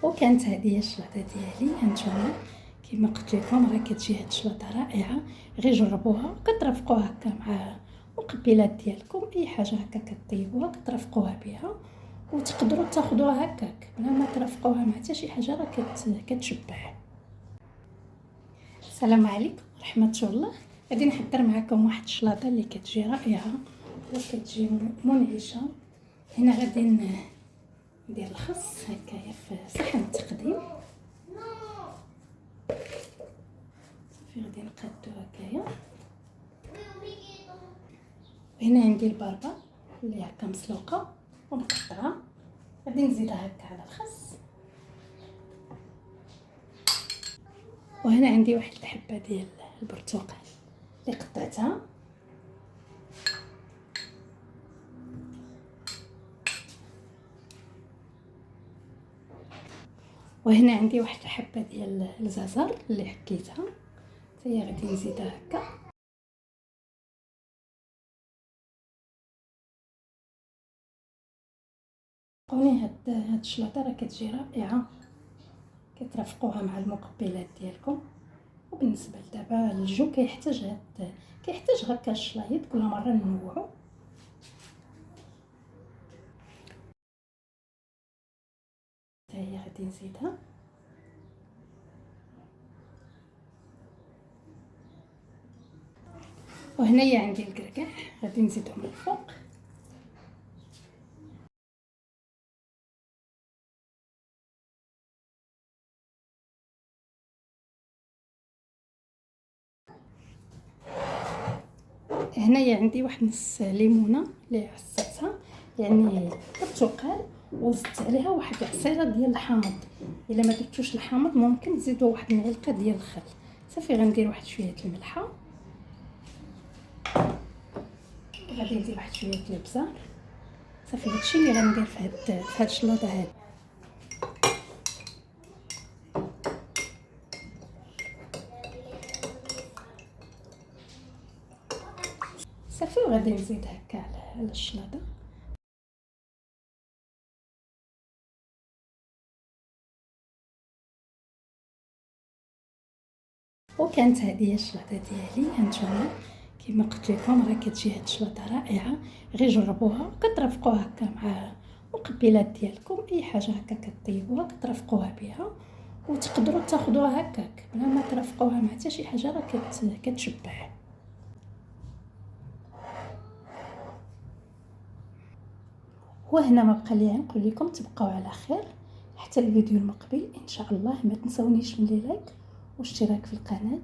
وكانت هذه هي الشلاضه ديالي. هانتوما كما قلت لكم راه كتجي هاد الشلاضه رائعه، غير جربوها كترافقوها هكا مع مقبلات ديالكم، اي حاجه هكا كطيبوها كترافقوها بها، وتقدروا تاخذوها هكاك بلا ما ترافقوها مع حتى شي حاجه، راه كتشبع. السلام عليكم ورحمه الله. غادي نحضر معكم واحد الشلاضه اللي كتجي رائعه وكتجي منعشه. هنا غادي ندير الخس هكايا في صحن التقديم، صافي غادي نقادو هكايا. وهنا عندي البربه اللي هكا مسلوقه ومقطعه، غادي نزيدها هكا على الخس. وهنا عندي واحد الحبه ديال البرتقال اللي قطعتها. وهنا عندي واحد الحبه ديال الجزر اللي حكيتها حتى هي غادي نزيدها هكا. قوني هاد الشلاضه راه كتجي رائعه، كترافقوها مع المقبلات ديالكم. وبالنسبه لدابا الجو كيحتاج هكا الشلايط، كل مره ننوعو. حتى هي غادي نزيدها. وهنايا عندي الكركاع غادي نزيدهم من الفوق. هنايا عندي واحد نص ليمونه اللي عصرتها، يعني برتقال، وزدت عليها واحد العصيره ديال الحامض. الا ما درتوش الحامض ممكن تزيدوا واحد المعلقه ديال الخل. صافي غندير واحد شويه الملحه، غادي ندير واحد شويه الابزار. صافي هادشي اللي غندير في هاد الشلاضه هادي. صافي وغادي نزيد هكا على الشلاضه. وكانت هذه هي الشلاضه ديالي. هانتوما كما قلت لكم راه كتجي هاد الشلاضه رائعه، غير جربوها كترافقوها هكا مع مقبلات ديالكم، اي حاجه هكا كطيبوها كترافقوها بها، وتقدروا تاخذوها هكاك بلا ما ترافقوها مع حتى شي حاجه، راه كتشبع. وهنا ما بقى لي نقول لكم تبقاو على خير حتى الفيديو المقبل ان شاء الله. ما تنسونيش من لايك واشتراك في القناه.